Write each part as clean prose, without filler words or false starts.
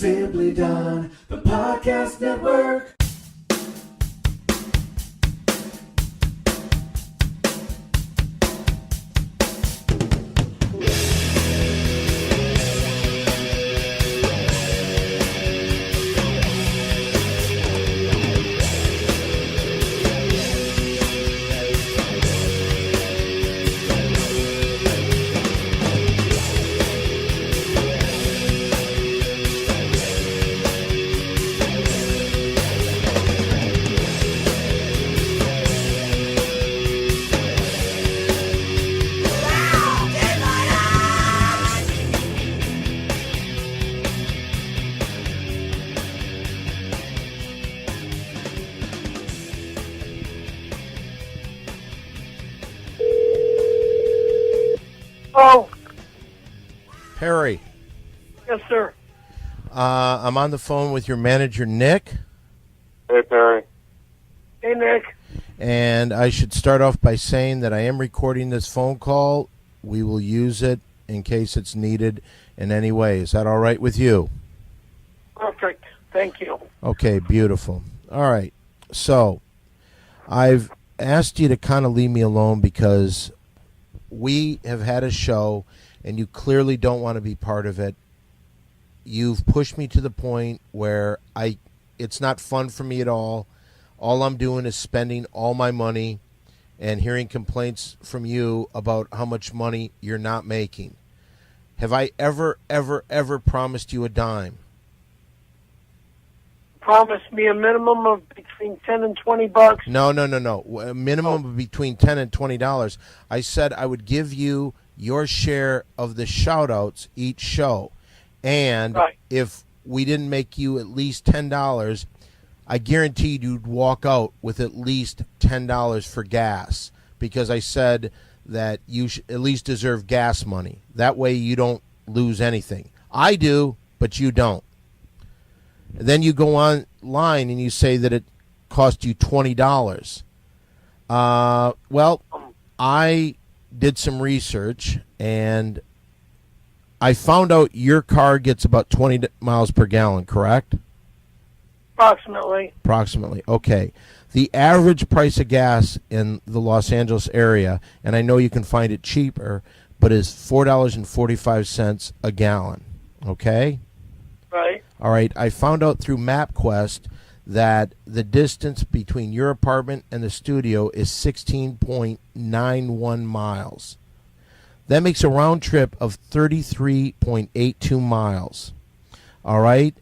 Simply Done, the podcast network. Oh, Perry, yes, sir. I'm on the phone with your manager, Nick, Hey, Perry. Hey, Nick. and I should start off by saying that I am recording this phone call. We will use it in case it's needed in any way. Is that all right with you? Perfect. Thank you. Okay, beautiful. All right. So I've asked you to kind of leave me alone because we have had a show and you clearly don't want to be part of it. You've pushed me to the point where it's not fun for me at all. All I'm doing is spending all my money and hearing complaints from you about how much money you're not making. Have I ever promised you a dime? Promise me a minimum of between 10 and 20 bucks. No. A minimum of between $10 and $20. I said I would give you your share of the shout-outs each show. And Right. if we didn't make you at least $10, I guaranteed you'd walk out with at least $10 for gas, because I said that you at least deserve gas money. That way you don't lose anything. I do, but you don't. Then you go online and you say that it cost you $20. Well, I did some research and I found out your car gets about 20 miles per gallon, correct? Approximately. Approximately. Okay. The average price of gas in the Los Angeles area, and I know you can find it cheaper, but is $4.45 a gallon. Okay? Right. All right, I found out through MapQuest that the distance between your apartment and the studio is 16.91 miles. That makes a round trip of 33.82 miles. All right,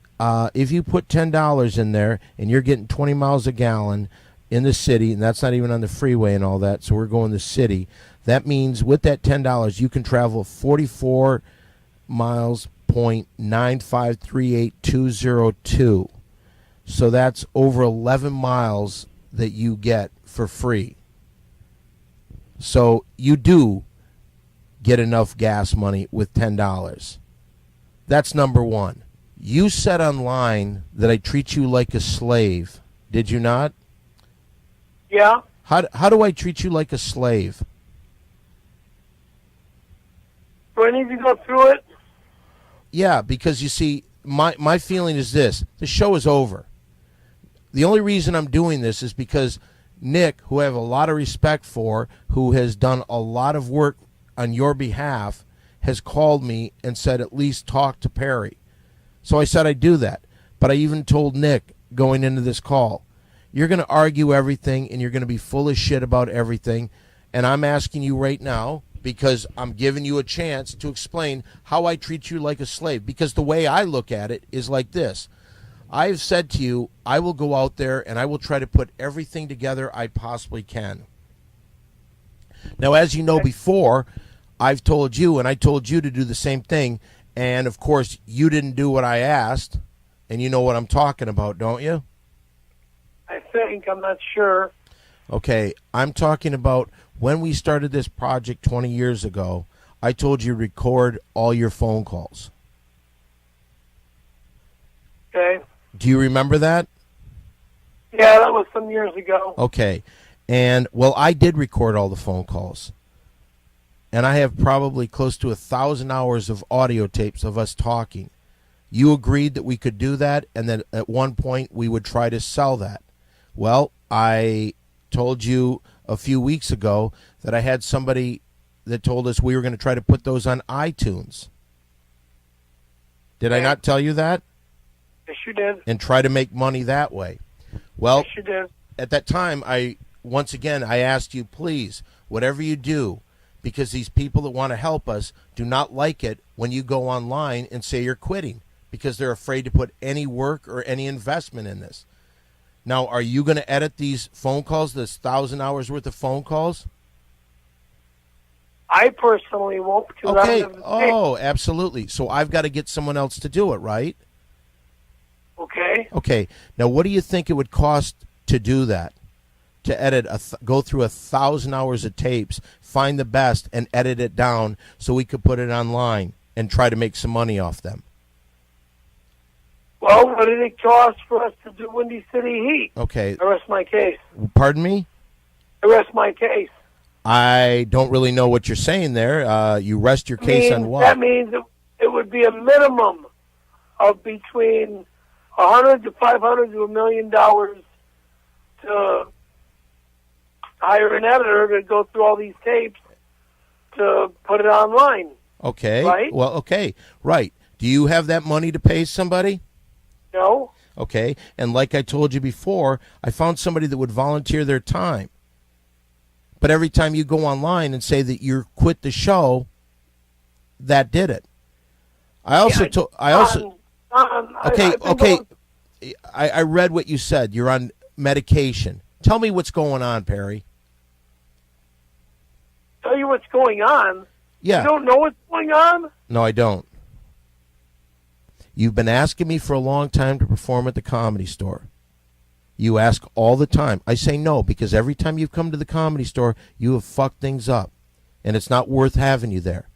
if you put $10 in there and you're getting 20 miles a gallon in the city, and that's not even on the freeway and all that, so we're going the city, that means with that $10 you can travel 44 miles 0.9538202. So that's over 11 miles that you get for free. So you do get enough gas money with $10. That's number one. You said online that I treat you like a slave. Did you not? Yeah. How do I treat you like a slave? Do I need to go through it? Yeah, because you see, my feeling is this. The show is over. The only reason I'm doing this is because Nick, who I have a lot of respect for, who has done a lot of work on your behalf, has called me and said at least talk to Perry. So I said I'd do that. But I even told Nick going into this call, you're going to argue everything and you're going to be full of shit about everything. And I'm asking you right now, because I'm giving you a chance to explain how I treat you like a slave. Because the way I look at it is like this. I've said to you, I will go out there and I will try to put everything together I possibly can. Now, as you know before, I've told you, and I told you to do the same thing. And, of course, you didn't do what I asked. And you know what I'm talking about, don't you? I think. I'm not sure. Okay, I'm talking about when we started this project 20 years ago, I told you record all your phone calls. Okay. Do you remember that? Yeah, that was some years ago. Okay. And, well, I did record all the phone calls. And I have probably close to 1,000 hours of audio tapes of us talking. You agreed that we could do that, and that at one point we would try to sell that. Well, I told you a few weeks ago that I had somebody that told us we were going to try to put those on iTunes. Did I not tell you that? Yes, you did. And try to make money that way. Well, Yes, you did. at that time, I asked you, please, whatever you do, because these people that want to help us do not like it when you go online and say you're quitting, because they're afraid to put any work or any investment in this. Now, are you going to edit these phone calls, this 1,000 hours worth of phone calls? I personally won't. Because Okay. I'm Oh, absolutely. So I've got to get someone else to do it, right? Okay. Okay. Now, what do you think it would cost to do that? To edit, go through 1,000 hours of tapes, find the best, and edit it down so we could put it online and try to make some money off them. Well, what did it cost for us to do Windy City Heat? Okay. I rest my case. Pardon me? I rest my case. I don't really know what you're saying there. You rest your case on what? That means it would be a minimum of between $100 to $500 to $1 million to hire an editor to go through all these tapes to put it online. Okay. Right? Well, okay. Right. Do you have that money to pay somebody? No? Okay. And like I told you before, I found somebody that would volunteer their time. But every time you go online and say that you quit the show, that did it. I read what you said. You're on medication. Tell me what's going on, Perry. Tell you what's going on? Yeah. You don't know what's going on? No, I don't. You've been asking me for a long time to perform at the Comedy Store. You ask all the time. I say no, because every time you've come to the Comedy Store, you have fucked things up, and it's not worth having you there.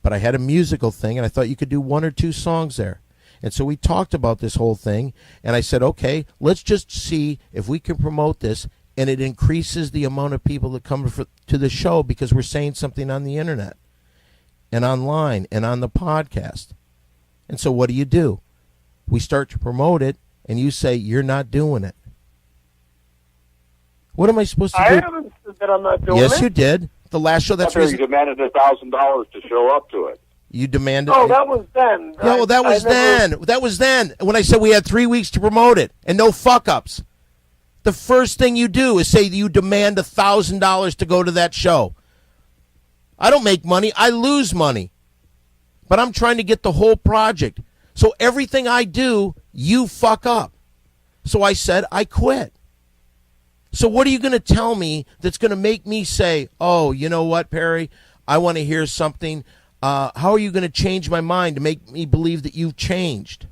But I had a musical thing, and I thought you could do 1 or 2 songs there. And so we talked about this whole thing, and I said, okay, let's just see if we can promote this, and it increases the amount of people that come to the show because we're saying something on the internet and online and on the podcast. And so what do? We start to promote it, and you say you're not doing it. What am I supposed to do? I haven't said that I'm not doing it. Yes, you did. The last show, that's You demanded $1,000 to show up to it. You demanded. Oh, that was then. Yeah, well, that was then. That was then when I said we had 3 weeks to promote it and no fuck-ups. The first thing you do is say you demand $1,000 to go to that show. I don't make money. I lose money. But I'm trying to get the whole project. So everything I do, you fuck up. So I said I quit. So what are you going to tell me that's going to make me say, oh, you know what, Perry? I want to hear something. How are you going to change my mind to make me believe that you've changed?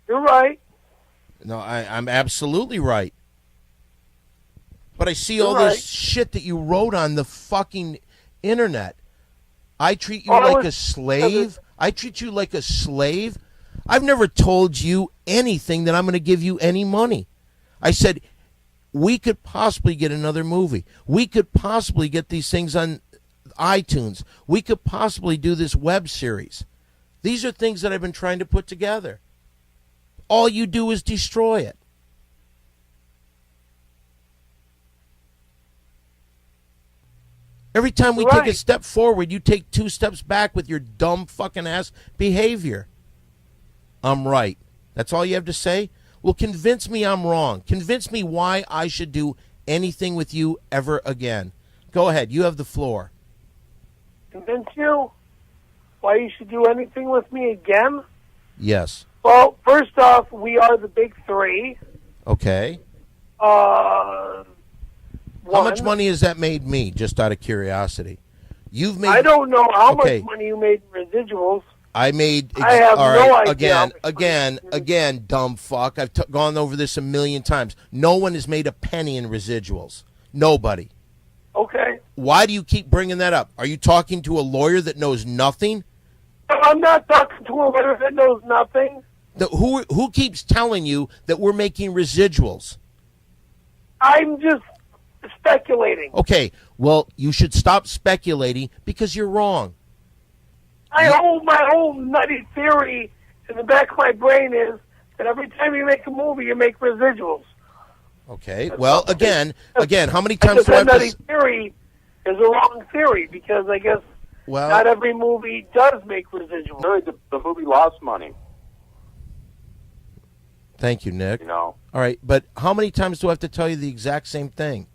You're right. No, I'm absolutely right. But I see You're all right. this shit that you wrote on the fucking internet. I treat you like a slave. I treat you like a slave. I've never told you anything that I'm going to give you any money. I said, we could possibly get another movie. We could possibly get these things on iTunes. We could possibly do this web series. These are things that I've been trying to put together. All you do is destroy it. Every time we take a step forward, you take 2 steps back with your dumb fucking ass behavior. I'm right. That's all you have to say? Well, convince me I'm wrong. Convince me why I should do anything with you ever again. Go ahead. You have the floor. Convince you why you should do anything with me again? Yes. Well, first off, we are the big 3. Okay. How How much money has that made me, just out of curiosity? You've made. I don't know how Okay. much money you made in residuals. I made. I have all no right, idea how Again, much again, dumb fuck. I've gone over this a million times. No one has made a penny in residuals. Nobody. Okay. Why do you keep bringing that up? Are you talking to a lawyer that knows nothing? I'm not talking to a lawyer that knows nothing. Who keeps telling you that we're making residuals? I'm just speculating. Okay, well, you should stop speculating because you're wrong. My whole nutty theory in the back of my brain is that every time you make a movie, you make residuals. Okay. Well, again, how many times do I that have nutty to... theory is a wrong theory because I guess not every movie does make residuals. Really, the movie lost money. Thank you, Nick. You know. All right, but how many times do I have to tell you the exact same thing?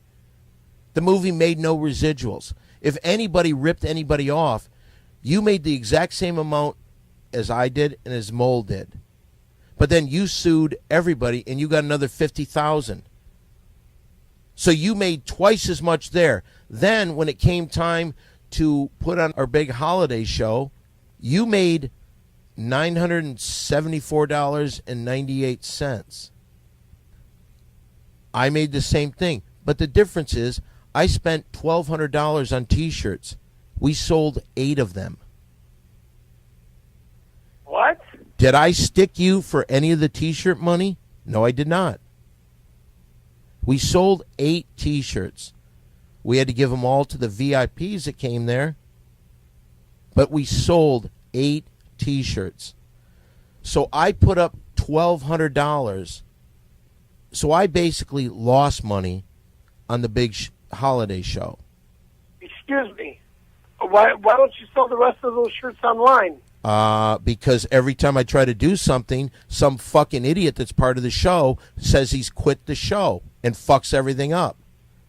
The movie made no residuals. If anybody ripped anybody off, you made the exact same amount as I did and as Mole did. But then you sued everybody and you got another $50,000. So you made twice as much there. Then when it came time to put on our big holiday show, you made $974.98. I made the same thing. But the difference is I spent $1,200 on T-shirts. We sold 8 of them. What? Did I stick you for any of the T-shirt money? No, I did not. We sold 8 T-shirts. We had to give them all to the VIPs that came there. But we sold 8 T-shirts. So I put up $1,200. So I basically lost money on the big holiday show. Excuse me. Why don't you sell the rest of those shirts online? Because every time I try to do something, some fucking idiot that's part of the show says he's quit the show and fucks everything up.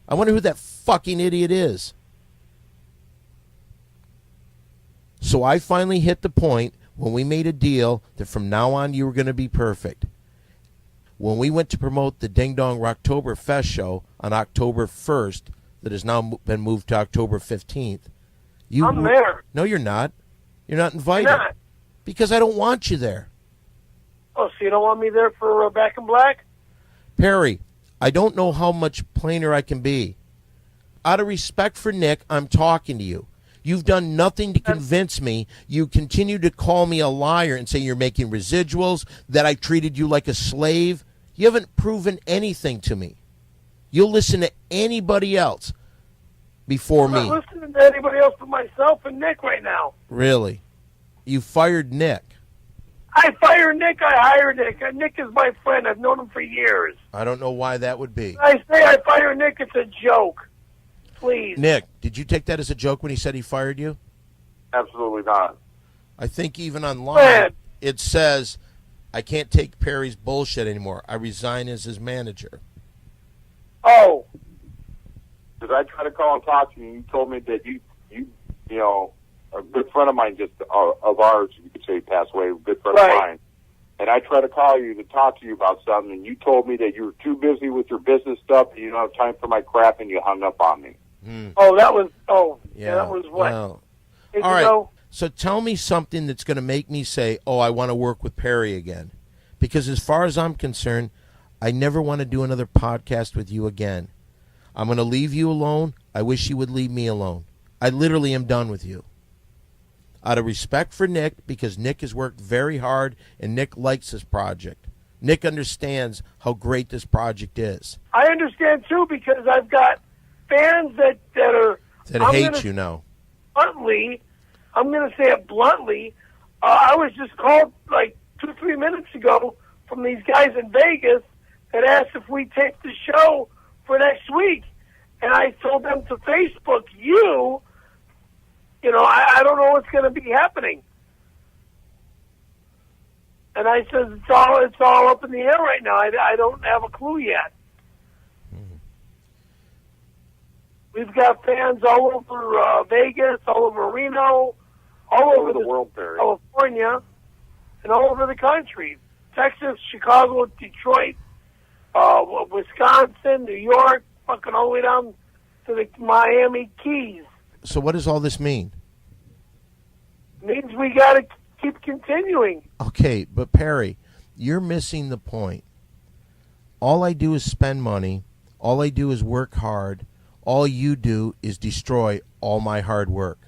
I wonder who that fucking idiot is. So I finally hit the point when we made a deal that from now on you were going to be perfect. When we went to promote the Ding Dong Rocktober Fest show on October 1st, that has now been moved to October 15th. I'm there. No, you're not. You're not invited. You're not. Because I don't want you there. Oh, so you don't want me there for Back in Black? Perry, I don't know how much plainer I can be. Out of respect for Nick, I'm talking to you. You've done nothing to convince me. You continue to call me a liar and say you're making residuals, that I treated you like a slave. You haven't proven anything to me. You'll listen to anybody else before me. I'm not listening to anybody else but myself and Nick right now. Really? You fired Nick. I fire Nick, I hire Nick. Nick is my friend. I've known him for years. I don't know why that would be. When I say I fire Nick, it's a joke. Please. Nick, did you take that as a joke when he said he fired you? Absolutely not. I think even online it says, I can't take Perry's bullshit anymore. I resign as his manager. Oh. Because I tried to call and talk to you, and you told me that you know, a good friend of mine, just of ours, you could say passed away, a good friend of mine. And I tried to call you to talk to you about something, and you told me that you were too busy with your business stuff, and you don't have time for my crap, and you hung up on me. Oh, that was, that was what? Well, all right. So tell me something that's going to make me say, oh, I want to work with Perry again. Because as far as I'm concerned, I never want to do another podcast with you again. I'm going to leave you alone. I wish you would leave me alone. I literally am done with you. Out of respect for Nick, because Nick has worked very hard and Nick likes this project. Nick understands how great this project is. I understand, too, because I've got fans that hate you now. Bluntly, I'm going to say it bluntly. I was just called like 2-3 minutes ago from these guys in Vegas that asked if we taped the show for next week. And I told them to Facebook you know, I don't know what's going to be happening. And I said, it's all up in the air right now. I don't have a clue yet. We've got fans all over Vegas, all over Reno, all over the world, California, and all over the country. Texas, Chicago, Detroit, Wisconsin, New York, fucking all the way down to the Miami Keys. So what does all this mean? It means we got to keep continuing. Okay, but Perry, you're missing the point. All I do is spend money. All I do is work hard. All you do is destroy all my hard work.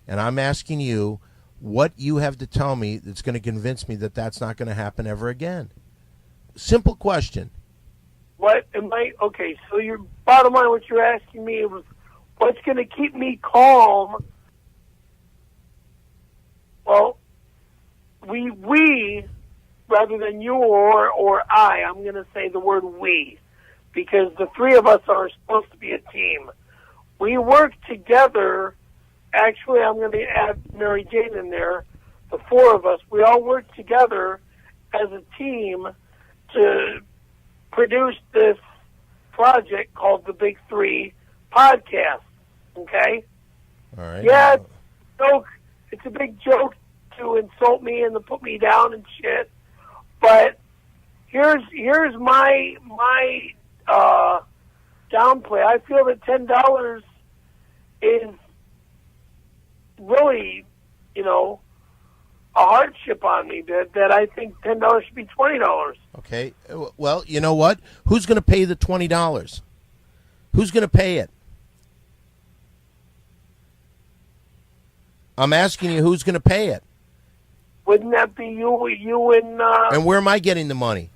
And I'm asking you what you have to tell me that's going to convince me that that's not going to happen ever again. Simple question. What am I? Okay, so your bottom line, what you're asking me was, what's going to keep me calm Well, we rather than you or I'm going to say the word we, because the three of us are supposed to be a team. We work together. Actually, I'm going to add Mary Jane in there. The four of us, we all work together as a team to produce this project called the Big Three Podcast. Okay? All right. Yeah, it's a big joke to insult me and to put me down and shit. But here's my downplay. I feel that $10 is really, a hardship on me. That I think $10 should be $20. Okay. Well, you know what? Who's going to pay the $20? Who's going to pay it? I'm asking you, who's going to pay it? Wouldn't that be you and... And where am I getting the money?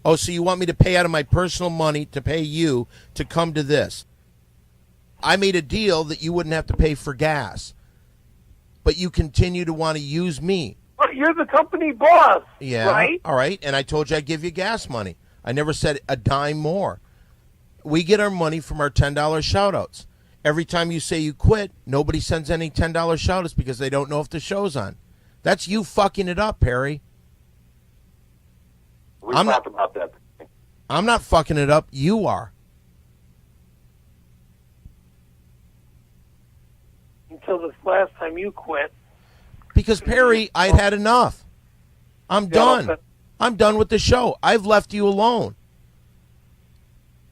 Oh, so you want me to pay out of my personal money to pay you to come to this? I made a deal that you wouldn't have to pay for gas, but you continue to want to use me. But you're the company boss, Yeah, right? All right, and I told you I'd give you gas money. I never said a dime more. We get our money from our $10 shout-outs. Every time you say you quit, nobody sends any $10 shout-outs because they don't know if the show's on. That's you fucking it up, Perry. We talked about that. I'm not fucking it up. You are. Until this last time you quit. Because, Perry, I'd had enough. I'm done. I'm done with the show. I've left you alone.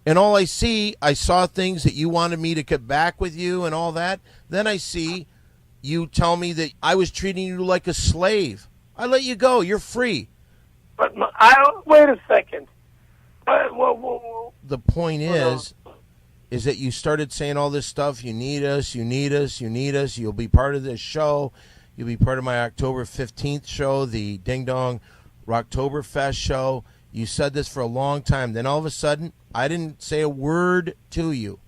And all I saw things that you wanted me to get back with you and all that. Then I see you tell me that I was treating you like a slave. I let you go. You're free. But wait a second. Well, The point is that you started saying all this stuff. You need us. You need us. You need us. You'll be part of this show. You'll be part of my October 15th show, the Ding Dong Rocktoberfest show. You said this for a long time. Then all of a sudden, I didn't say a word to you.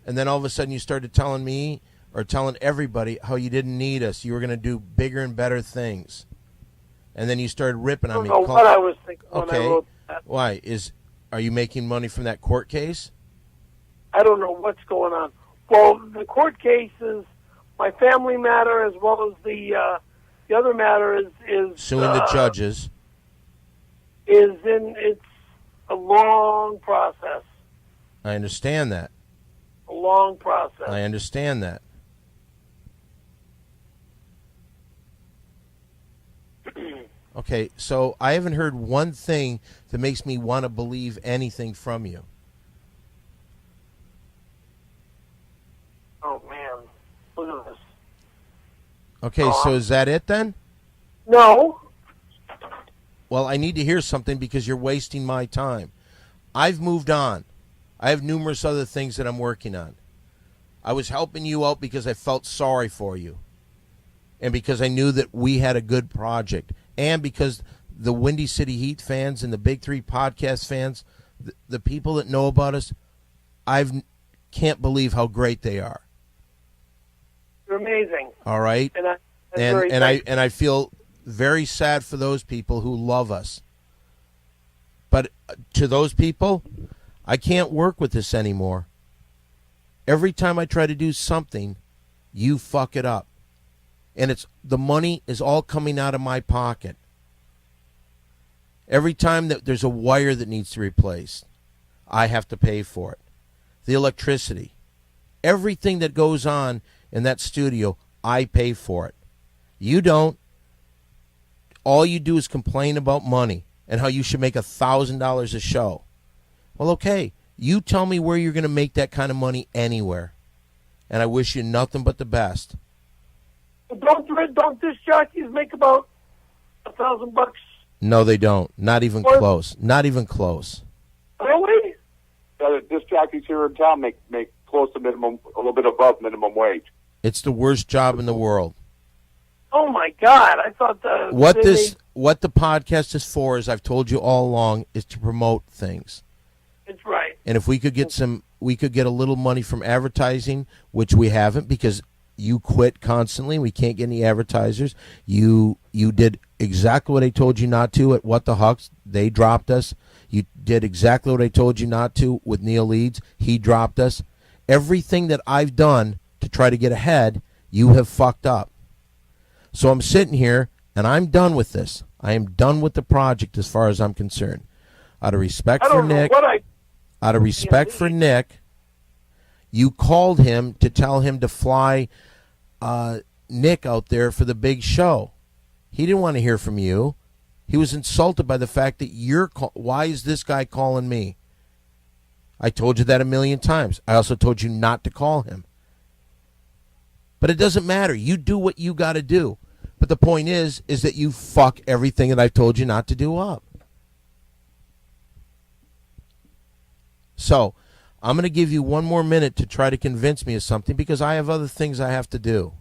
And then all of a sudden you started telling me or telling everybody how you didn't need us. You were going to do bigger and better things. And then you started ripping on me. I don't know what I was thinking when I Okay. wrote that. Why? Are you making money from that court case? I don't know what's going on. Well, the court case is my family matter as well as the other matter is Suing the judges. It's a long process. I understand that. A long process. I understand that. Okay, so I haven't heard one thing that makes me want to believe anything from you. Oh man, look at this. Okay, so is that it then? No. Well, I need to hear something because you're wasting my time. I've moved on. I have numerous other things that I'm working on. I was helping you out because I felt sorry for you. And because I knew that we had a good project. And because the Windy City Heat fans and the Big Three Podcast fans, the people that know about us, can't believe how great they are. You're amazing. All right? And I feel very sad for those people who love us. But to those people, I can't work with this anymore. Every time I try to do something, you fuck it up. And the money is all coming out of my pocket. Every time that there's a wire that needs to be replaced, I have to pay for it. The electricity. Everything that goes on in that studio, I pay for it. You don't. All you do is complain about money and how you should make $1,000 a show. Well, okay. You tell me where you're going to make that kind of money anywhere. And I wish you nothing but the best. Don't disc jockeys make about $1,000? No, they don't. Not even close. Not even close. Really? The disc jockeys here in town make close to minimum, a little bit above minimum wage. It's the worst job in the world. Oh my God! I thought what the podcast is for, as I've told you all along, is to promote things. It's right. And if we could get a little money from advertising, which we haven't, because you quit constantly. We can't get any advertisers. You did exactly what I told you not to at What the Hucks. They dropped us. You did exactly what I told you not to with Neil Leeds. He dropped us. Everything that I've done to try to get ahead, you have fucked up. So I'm sitting here, and I'm done with this. I am done with the project as far as I'm concerned. Out of respect for Nick, you called him to tell him to fly Nick out there for the big show. He didn't want to hear from you. He was insulted by the fact that why is this guy calling me? I told you that a million times. I also told you not to call him. But it doesn't matter. You do what you got to do. But the point is that you fuck everything that I've told you not to do up. So, I'm going to give you one more minute to try to convince me of something because I have other things I have to do.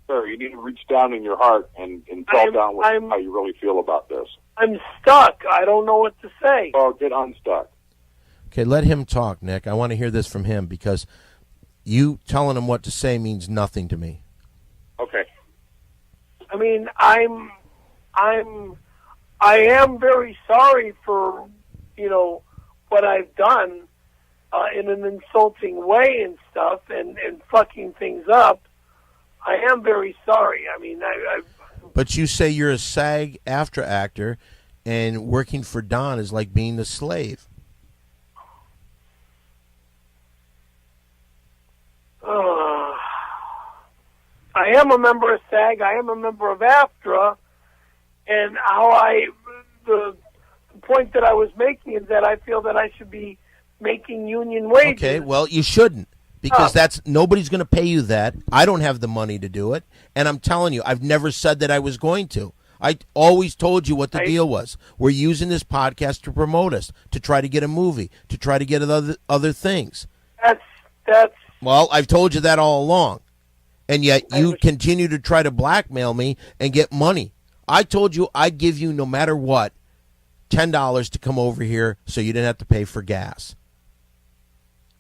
Sir, you need to reach down in your heart and tell down how you really feel about this. I'm stuck. I don't know what to say. Oh, get unstuck. Okay, let him talk, Nick. I want to hear this from him because you telling him what to say means nothing to me. Okay. I mean, I am very sorry for, what I've done in an insulting way and stuff and fucking things up. I am very sorry. I mean, But you say you're a SAG after actor and working for Don is like being a slave. I am a member of SAG. I am a member of AFTRA. And the point that I was making is that I feel that I should be making union wages. Okay, well, you shouldn't because nobody's going to pay you that. I don't have the money to do it. And I'm telling you, I've never said that I was going to. I always told you what the deal was. We're using this podcast to promote us, to try to get a movie, to try to get other things. That's Well, I've told you that all along. And yet you continue to try to blackmail me and get money. I told you I'd give you, no matter what, $10 to come over here so you didn't have to pay for gas.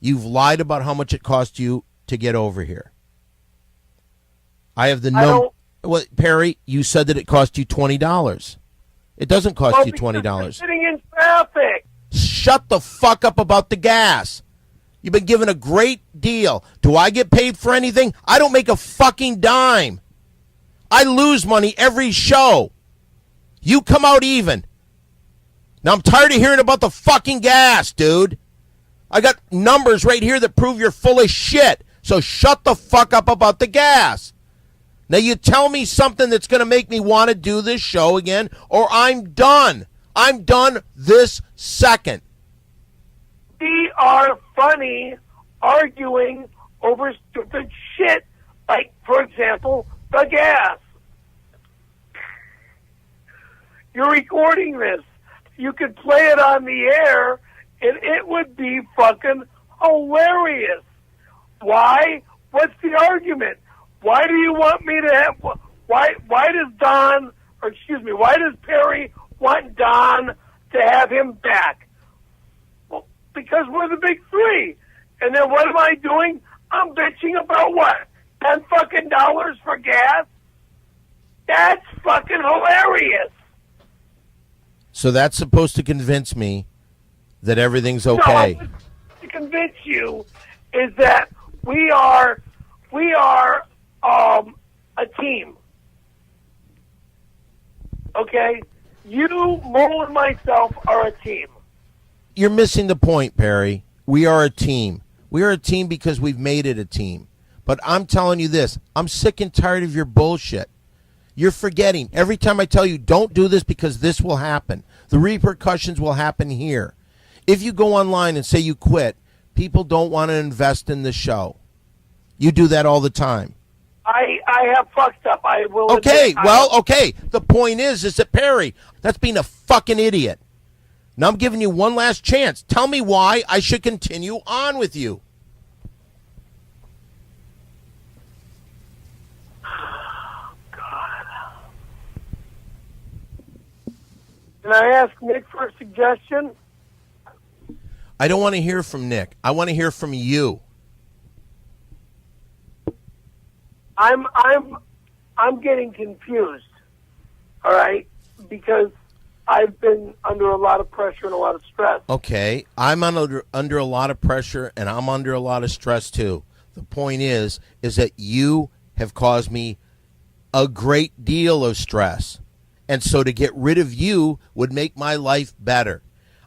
You've lied about how much it cost you to get over here. I have the number. Well, Perry, you said that it cost you $20. It doesn't cost you $20. Sitting in traffic. Shut the fuck up about the gas. You've been given a great deal. Do I get paid for anything? I don't make a fucking dime. I lose money every show. You come out even. Now I'm tired of hearing about the fucking gas, dude. I got numbers right here that prove you're full of shit. So shut the fuck up about the gas. Now you tell me something that's going to make me want to do this show again, or I'm done. I'm done this second. We are funny arguing over stupid shit, like, for example, the gas. You're recording this. You could play it on the air, and it would be fucking hilarious. Why? What's the argument? Why do you want me to have... Why does Perry want Don to have him back? Well, because we're the big three. And then what am I doing? I'm bitching about what? $10 fucking for gas? That's fucking hilarious. So that's supposed to convince me that everything's okay. No, to convince you is that we are a team. Okay? You, Mo, and myself are a team. You're missing the point, Perry. We are a team. We are a team because we've made it a team. But I'm telling you this. I'm sick and tired of your bullshit. You're forgetting. Every time I tell you, don't do this because this will happen. The repercussions will happen here. If you go online and say you quit, people don't want to invest in the show. You do that all the time. I have fucked up. I will. Okay, okay. The point is that Perry, that's being a fucking idiot. Now I'm giving you one last chance. Tell me why I should continue on with you. Can I ask Nick for a suggestion? I don't want to hear from Nick. I want to hear from you. I'm getting confused. All right, because I've been under a lot of pressure and a lot of stress. Okay, I'm under a lot of pressure and I'm under a lot of stress too. The point is that you have caused me a great deal of stress. And so to get rid of you would make my life better.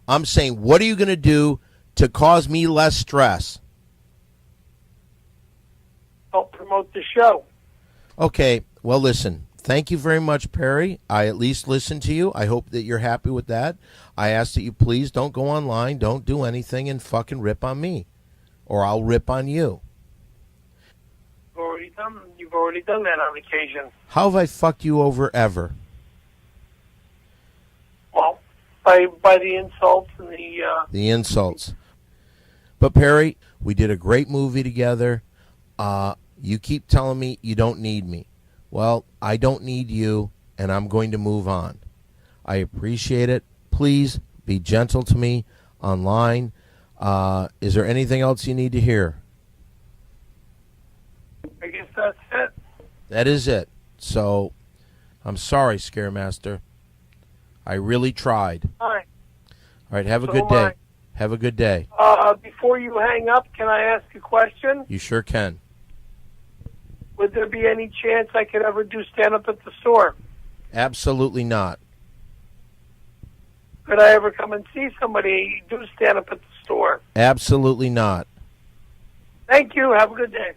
I'm saying, what are you going to do to cause me less stress? Help promote the show. Okay, well, listen, thank you very much, Perry. I at least listened to you. I hope that you're happy with that. I ask that you please don't go online, don't do anything, and fucking rip on me. Or I'll rip on you. You've already done that on occasion. How have I fucked you over ever? Well, by the insults and the insults. But Perry, we did a great movie together. You keep telling me you don't need me. Well, I don't need you, and I'm going to move on. I appreciate it. Please be gentle to me online. Is there anything else you need to hear? I guess that's it. That is it. So, I'm sorry, Scaremaster. I really tried. All right. All right, have a So good am day. I. Have a good day. Before you hang up, can I ask a question? You sure can. Would there be any chance I could ever do stand-up at the store? Absolutely not. Could I ever come and see somebody do stand-up at the store? Absolutely not. Thank you. Have a good day.